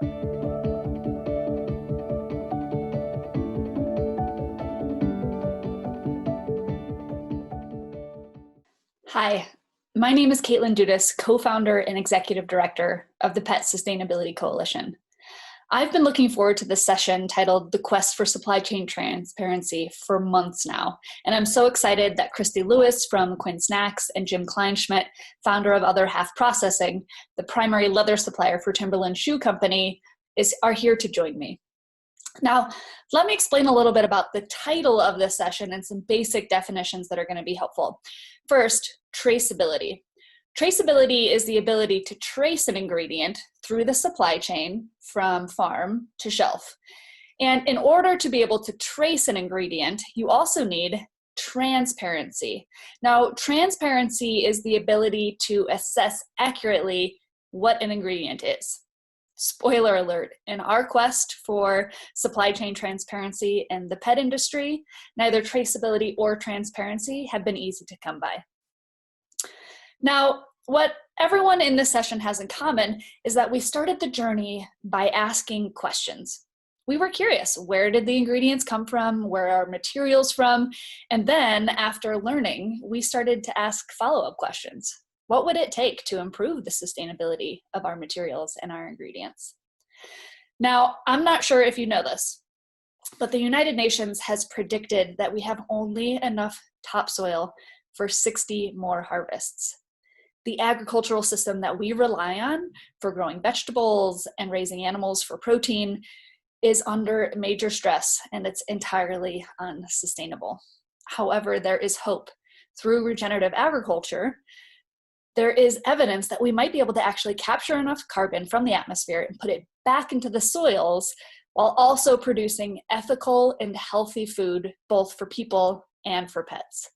Hi, my name is Caitlin Dudas, co-founder and executive director of the Pet Sustainability Coalition. I've been looking forward to this session titled The Quest for Supply Chain Transparency for months now, and I'm so excited that Christy Lewis from Quinn Snacks and Jim Kleinschmidt, founder of Other Half Processing, the primary leather supplier for Timberland Shoe Company, are here to join me. Now, let me explain a little bit about the title of this session and some basic definitions that are going to be helpful. First, traceability. Traceability is the ability to trace an ingredient through the supply chain from farm to shelf. And in order to be able to trace an ingredient, you also need transparency. Now, transparency is the ability to assess accurately what an ingredient is. Spoiler alert, in our quest for supply chain transparency in the pet industry, neither traceability or transparency have been easy to come by. Now, what everyone in this session has in common is that we started the journey by asking questions. We were curious, where did the ingredients come from? Where are materials from? And then after learning, we started to ask follow-up questions. What would it take to improve the sustainability of our materials and our ingredients? Now, I'm not sure if you know this, but the United Nations has predicted that we have only enough topsoil for 60 more harvests. The agricultural system that we rely on for growing vegetables and raising animals for protein is under major stress, and it's entirely unsustainable. However, there is hope. Through regenerative agriculture, there is evidence that we might be able to actually capture enough carbon from the atmosphere and put it back into the soils while also producing ethical and healthy food, both for people and for pets.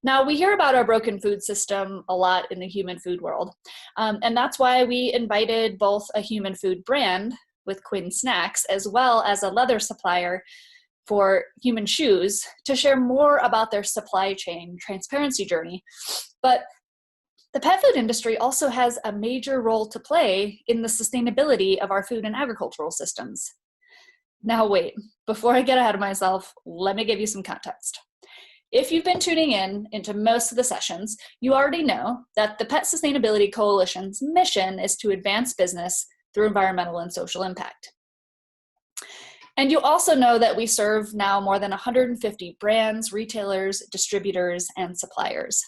Now, we hear about our broken food system a lot in the human food world, and that's why we invited both a human food brand with Quinn Snacks, as well as a leather supplier for human shoes, to share more about their supply chain transparency journey. But the pet food industry also has a major role to play in the sustainability of our food and agricultural systems. Now wait, before I get ahead of myself, let me give you some context. If you've been tuning into most of the sessions, you already know that the Pet Sustainability Coalition's mission is to advance business through environmental and social impact. And you also know that we serve now more than 150 brands, retailers, distributors, and suppliers.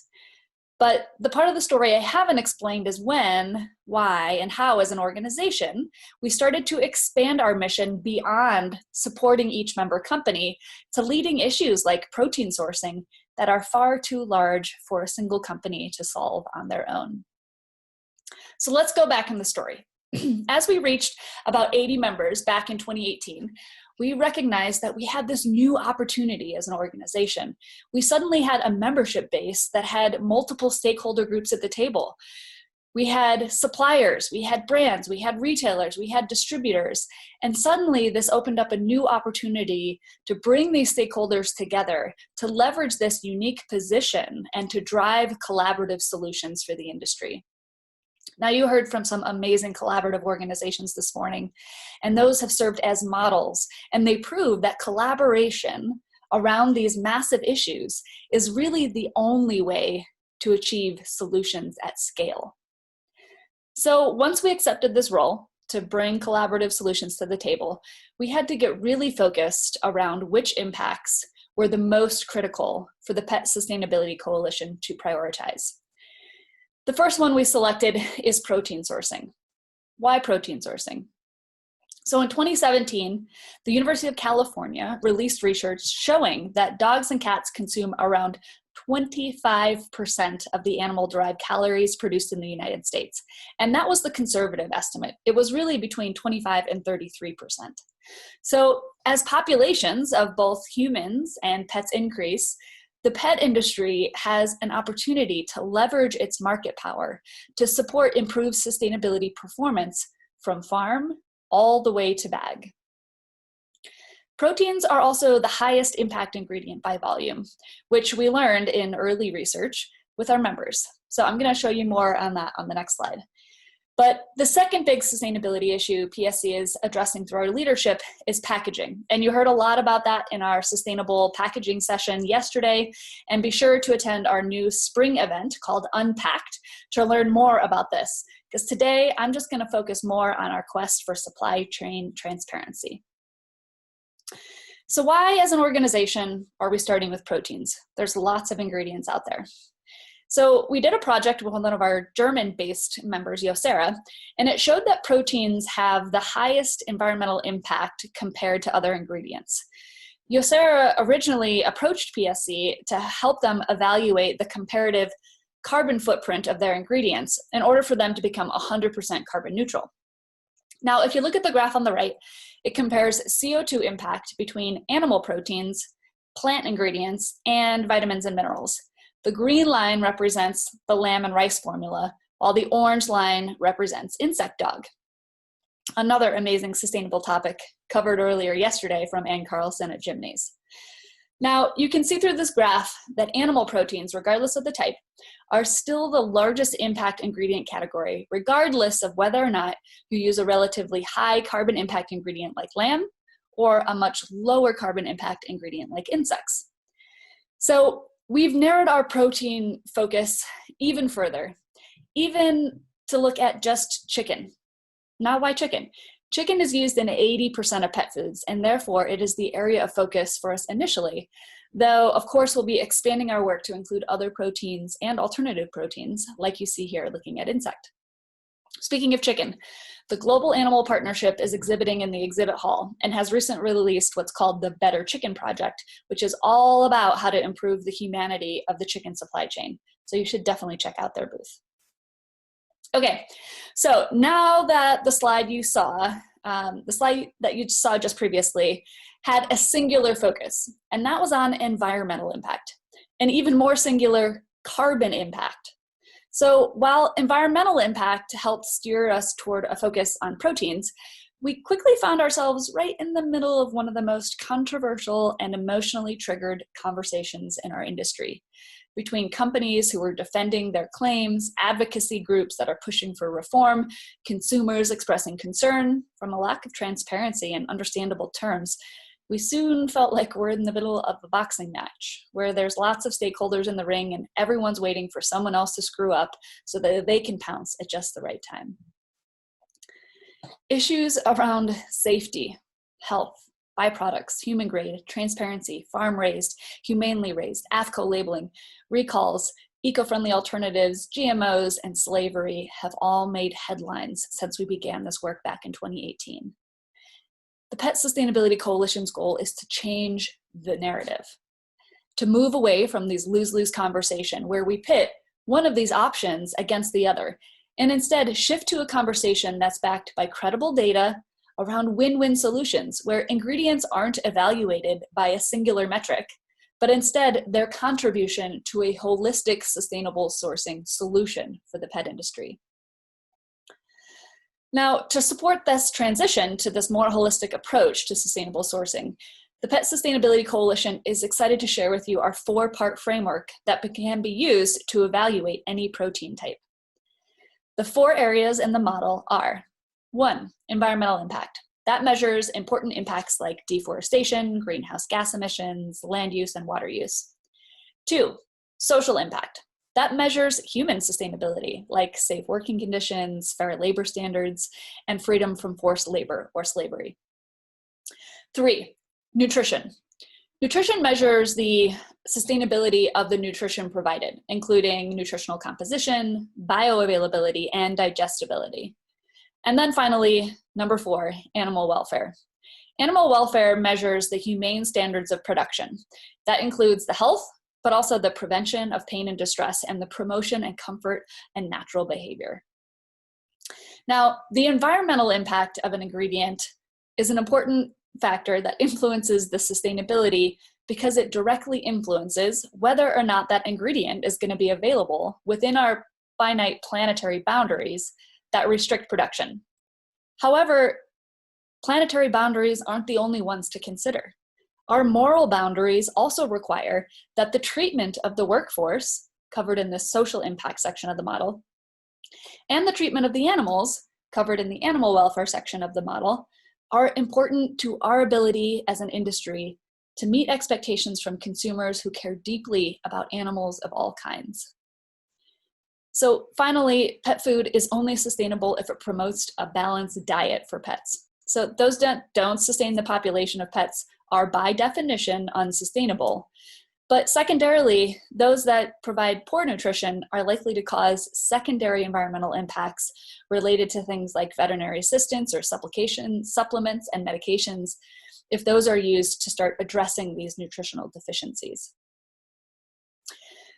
But the part of the story I haven't explained is when, why, and how as an organization, we started to expand our mission beyond supporting each member company to leading issues like protein sourcing that are far too large for a single company to solve on their own. So let's go back in the story. As we reached about 80 members back in 2018, we recognized that we had this new opportunity as an organization. We suddenly had a membership base that had multiple stakeholder groups at the table. We had suppliers, we had brands, we had retailers, we had distributors, and suddenly this opened up a new opportunity to bring these stakeholders together, to leverage this unique position, and to drive collaborative solutions for the industry. Now, you heard from some amazing collaborative organizations this morning, and those have served as models, and they prove that collaboration around these massive issues is really the only way to achieve solutions at scale. So once we accepted this role to bring collaborative solutions to the table, we had to get really focused around which impacts were the most critical for the Pet Sustainability Coalition to prioritize. The first one we selected is protein sourcing. Why protein sourcing? So in 2017, the University of California released research showing that dogs and cats consume around 25% of the animal-derived calories produced in the United States. And that was the conservative estimate. It was really between 25 and 33%. So as populations of both humans and pets increase, the pet industry has an opportunity to leverage its market power to support improved sustainability performance from farm all the way to bag. Proteins are also the highest impact ingredient by volume, which we learned in early research with our members. So I'm going to show you more on that on the next slide. But the second big sustainability issue PSC is addressing through our leadership is packaging. And you heard a lot about that in our sustainable packaging session yesterday. And be sure to attend our new spring event called Unpacked to learn more about this. Because today I'm just going to focus more on our quest for supply chain transparency. So why as an organization are we starting with proteins? There's lots of ingredients out there. So we did a project with one of our German-based members, Yosera, and it showed that proteins have the highest environmental impact compared to other ingredients. Yosera originally approached PSC to help them evaluate the comparative carbon footprint of their ingredients in order for them to become 100% carbon neutral. Now, if you look at the graph on the right, it compares CO2 impact between animal proteins, plant ingredients, and vitamins and minerals. The green line represents the lamb and rice formula, while the orange line represents insect dog. Another amazing sustainable topic covered earlier yesterday from Ann Carlson at Gymnase. Now, you can see through this graph that animal proteins, regardless of the type, are still the largest impact ingredient category, regardless of whether or not you use a relatively high carbon impact ingredient like lamb or a much lower carbon impact ingredient like insects. So we've narrowed our protein focus even further, even to look at just chicken. Now, why chicken? Chicken is used in 80% of pet foods, and therefore it is the area of focus for us initially, though of course we'll be expanding our work to include other proteins and alternative proteins, like you see here looking at insect. Speaking of chicken, the Global Animal Partnership is exhibiting in the exhibit hall and has recently released what's called the Better Chicken Project, which is all about how to improve the humanity of the chicken supply chain. So you should definitely check out their booth. Okay, so now that the slide you saw, just previously, had a singular focus, and that was on environmental impact, and even more singular, carbon impact. So while environmental impact helped steer us toward a focus on proteins, we quickly found ourselves right in the middle of one of the most controversial and emotionally triggered conversations in our industry, between companies who are defending their claims, advocacy groups that are pushing for reform, consumers expressing concern from a lack of transparency and understandable terms. We soon felt like we're in the middle of a boxing match where there's lots of stakeholders in the ring and everyone's waiting for someone else to screw up so that they can pounce at just the right time. Issues around safety, health, byproducts, human grade, transparency, farm raised, humanely raised, AAFCO labeling, recalls, eco-friendly alternatives, GMOs, and slavery have all made headlines since we began this work back in 2018. The Pet Sustainability Coalition's goal is to change the narrative, to move away from these lose-lose conversation where we pit one of these options against the other, and instead shift to a conversation that's backed by credible data around win-win solutions where ingredients aren't evaluated by a singular metric, but instead their contribution to a holistic sustainable sourcing solution for the pet industry. Now, to support this transition to this more holistic approach to sustainable sourcing, the Pet Sustainability Coalition is excited to share with you our 4-part framework that can be used to evaluate any protein type. The 4 areas in the model are: 1, environmental impact. That measures important impacts like deforestation, greenhouse gas emissions, land use, and water use. 2, social impact. That measures human sustainability, like safe working conditions, fair labor standards, and freedom from forced labor or slavery. 3, nutrition. Nutrition measures the sustainability of the nutrition provided, including nutritional composition, bioavailability, and digestibility. And then finally, number 4, animal welfare. Animal welfare measures the humane standards of production. That includes the health, but also the prevention of pain and distress and the promotion and comfort and natural behavior. Now, the environmental impact of an ingredient is an important factor that influences the sustainability because it directly influences whether or not that ingredient is going to be available within our finite planetary boundaries that restrict production. However, planetary boundaries aren't the only ones to consider. Our moral boundaries also require that the treatment of the workforce, covered in this social impact section of the model, and the treatment of the animals, covered in the animal welfare section of the model, are important to our ability as an industry to meet expectations from consumers who care deeply about animals of all kinds. So finally, pet food is only sustainable if it promotes a balanced diet for pets. So those that don't sustain the population of pets are by definition unsustainable. But secondarily, those that provide poor nutrition are likely to cause secondary environmental impacts related to things like veterinary assistance or supplements and medications, if those are used to start addressing these nutritional deficiencies.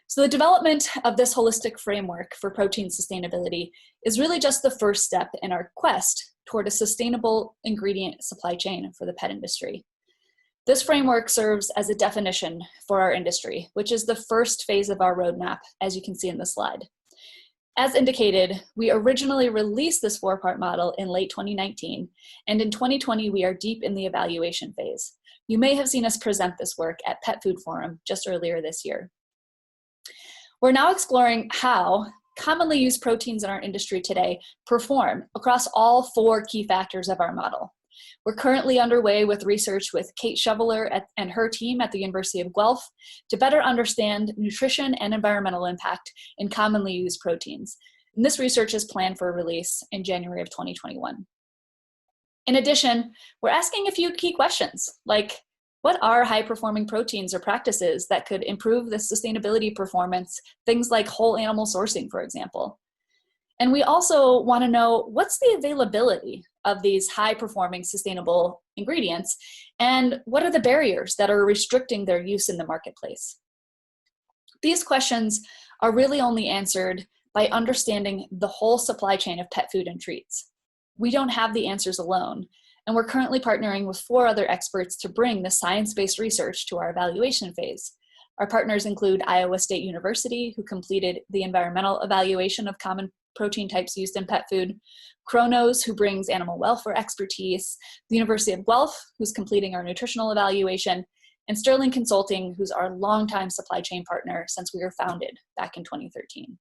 So the development of this holistic framework for protein sustainability is really just the first step in our quest toward a sustainable ingredient supply chain for the pet industry. This framework serves as a definition for our industry, which is the first phase of our roadmap, as you can see in the slide. As indicated, we originally released this 4-part model in late 2019, and in 2020 we are deep in the evaluation phase. You may have seen us present this work at Pet Food Forum just earlier this year. We're now exploring how commonly used proteins in our industry today perform across all 4 key factors of our model. We're currently underway with research with Kate Shoveler and her team at the University of Guelph to better understand nutrition and environmental impact in commonly used proteins. And this research is planned for release in January of 2021. In addition, we're asking a few key questions, like what are high-performing proteins or practices that could improve the sustainability performance, things like whole animal sourcing, for example. And we also want to know what's the availability of these high-performing sustainable ingredients, and what are the barriers that are restricting their use in the marketplace? These questions are really only answered by understanding the whole supply chain of pet food and treats. We don't have the answers alone, and we're currently partnering with 4 other experts to bring the science-based research to our evaluation phase. Our partners include Iowa State University, who completed the environmental evaluation of common protein types used in pet food, Kronos, who brings animal welfare expertise, the University of Guelph, who's completing our nutritional evaluation, and Sterling Consulting, who's our longtime supply chain partner since we were founded back in 2013.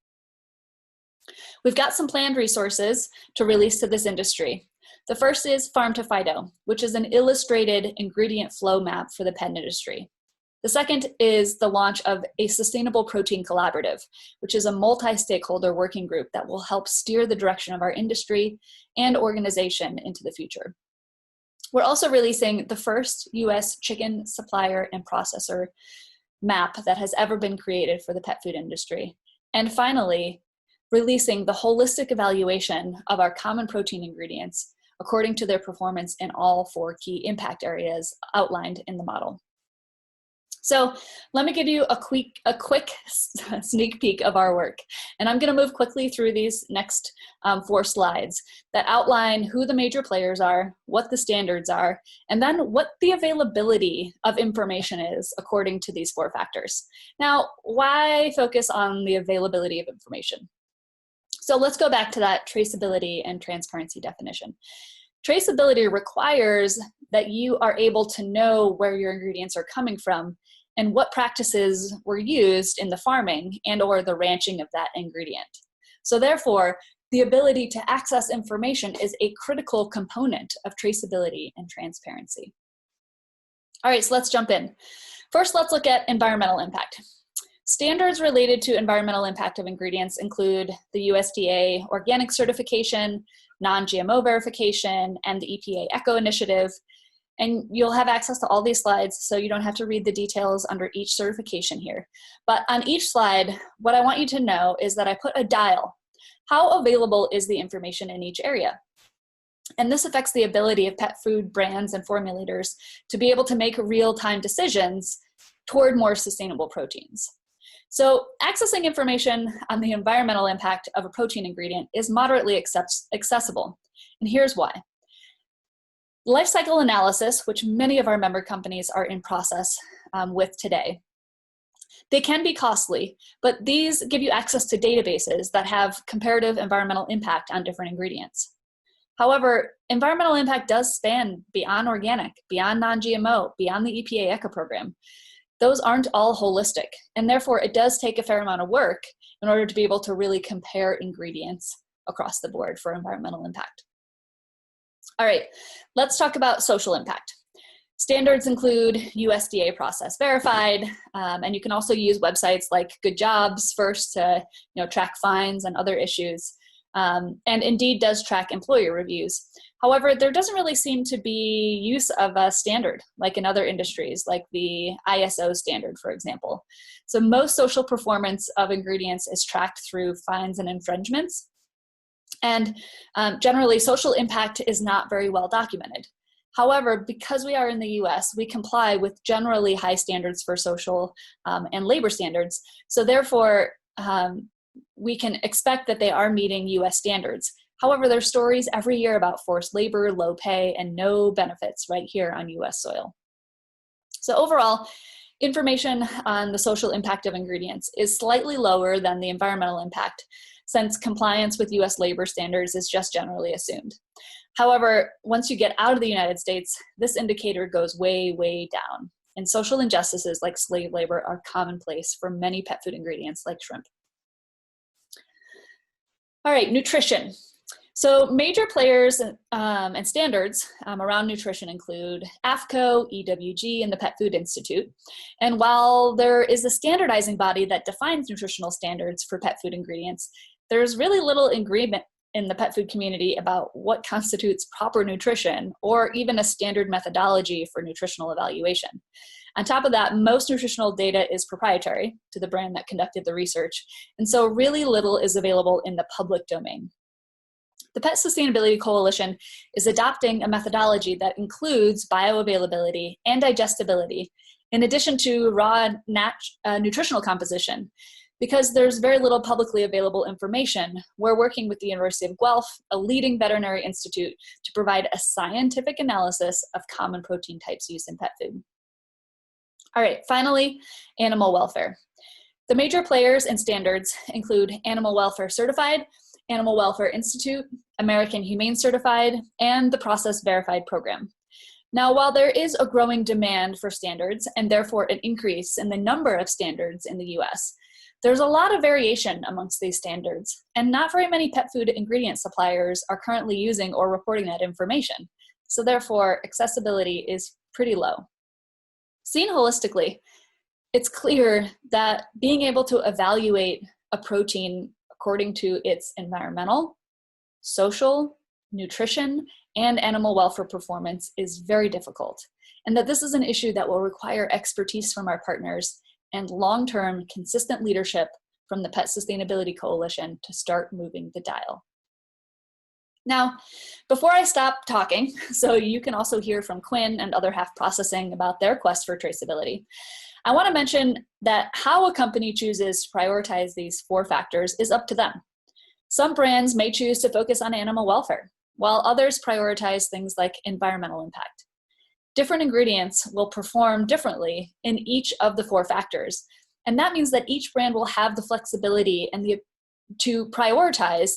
We've got some planned resources to release to this industry. The first is Farm to Fido, which is an illustrated ingredient flow map for the pet industry. The second is the launch of a Sustainable Protein Collaborative, which is a multi-stakeholder working group that will help steer the direction of our industry and organization into the future. We're also releasing the first US chicken supplier and processor map that has ever been created for the pet food industry. And finally, releasing the holistic evaluation of our common protein ingredients according to their performance in all 4 key impact areas outlined in the model. So let me give you a quick sneak peek of our work. And I'm going to move quickly through these next 4 slides that outline who the major players are, what the standards are, and then what the availability of information is according to these 4 factors. Now, why focus on the availability of information? So let's go back to that traceability and transparency definition. Traceability requires that you are able to know where your ingredients are coming from and what practices were used in the farming and or the ranching of that ingredient. So therefore, the ability to access information is a critical component of traceability and transparency. All right, so let's jump in. First, let's look at environmental impact. Standards related to environmental impact of ingredients include the USDA organic certification, non-GMO verification, and the EPA ECHO initiative. And you'll have access to all these slides, so you don't have to read the details under each certification here. But on each slide, what I want you to know is that I put a dial. How available is the information in each area? And this affects the ability of pet food brands and formulators to be able to make real-time decisions toward more sustainable proteins. So accessing information on the environmental impact of a protein ingredient is moderately accessible, and here's why. Life cycle analysis, which many of our member companies are in process with today, they can be costly, but these give you access to databases that have comparative environmental impact on different ingredients. However, environmental impact does span beyond organic, beyond non-GMO, beyond the EPA ECHO program. Those aren't all holistic, and therefore it does take a fair amount of work in order to be able to really compare ingredients across the board for environmental impact. All right, let's talk about social impact. Standards include USDA process verified, and you can also use websites like Good Jobs First to track fines and other issues. And Indeed does track employer reviews. However, there doesn't really seem to be use of a standard like in other industries, like the ISO standard, for example. So most social performance of ingredients is tracked through fines and infringements. And generally, social impact is not very well documented. However, because we are in the US, we comply with generally high standards for social and labor standards. So therefore, we can expect that they are meeting US standards. However, there's stories every year about forced labor, low pay, and no benefits right here on US soil. So overall, information on the social impact of ingredients is slightly lower than the environmental impact, since compliance with US labor standards is just generally assumed. However, once you get out of the United States, this indicator goes way, way down. And social injustices like slave labor are commonplace for many pet food ingredients like shrimp. All right, nutrition. So major players and standards around nutrition include AAFCO, EWG, and the Pet Food Institute. And while there is a standardizing body that defines nutritional standards for pet food ingredients, there's really little agreement in the pet food community about what constitutes proper nutrition or even a standard methodology for nutritional evaluation. On top of that, most nutritional data is proprietary to the brand that conducted the research, and so really little is available in the public domain. The Pet Sustainability Coalition is adopting a methodology that includes bioavailability and digestibility, in addition to raw nutritional composition. Because there's very little publicly available information, we're working with the University of Guelph, a leading veterinary institute, to provide a scientific analysis of common protein types used in pet food. All right, finally, animal welfare. The major players and standards include Animal Welfare Certified, Animal Welfare Institute, American Humane Certified, and the Process Verified program. Now, while there is a growing demand for standards and therefore an increase in the number of standards in the US, there's a lot of variation amongst these standards, and not very many pet food ingredient suppliers are currently using or reporting that information. So therefore, accessibility is pretty low. Seen holistically, it's clear that being able to evaluate a protein according to its environmental, social, nutrition, and animal welfare performance is very difficult, and that this is an issue that will require expertise from our partners and long-term consistent leadership from the Pet Sustainability Coalition to start moving the dial. Now, before I stop talking, so you can also hear from Quinn and other Half Processing about their quest for traceability, I want to mention that how a company chooses to prioritize these 4 factors is up to them. Some brands may choose to focus on animal welfare, while others prioritize things like environmental impact. Different ingredients will perform differently in each of the 4 factors, and that means that each brand will have the flexibility and to prioritize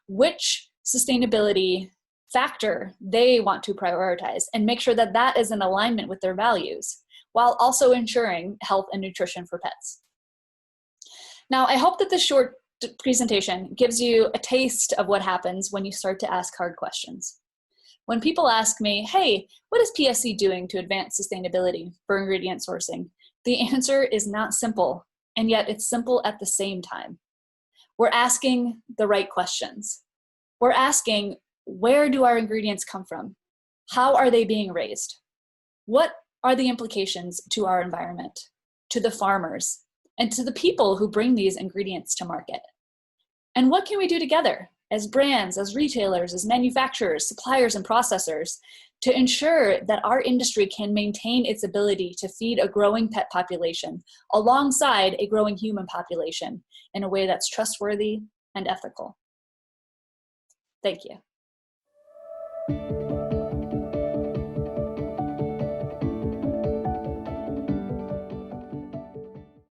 which sustainability factor they want to prioritize and make sure that that is in alignment with their values, while also ensuring health and nutrition for pets. Now, I hope that this short presentation gives you a taste of what happens when you start to ask hard questions. When people ask me, hey, what is PSC doing to advance sustainability for ingredient sourcing? The answer is not simple, and yet it's simple at the same time. We're asking the right questions. We're asking, where do our ingredients come from? How are they being raised? What are the implications to our environment, to the farmers, and to the people who bring these ingredients to market? And what can we do together as brands, as retailers, as manufacturers, suppliers, and processors to ensure that our industry can maintain its ability to feed a growing pet population alongside a growing human population in a way that's trustworthy and ethical? Thank you.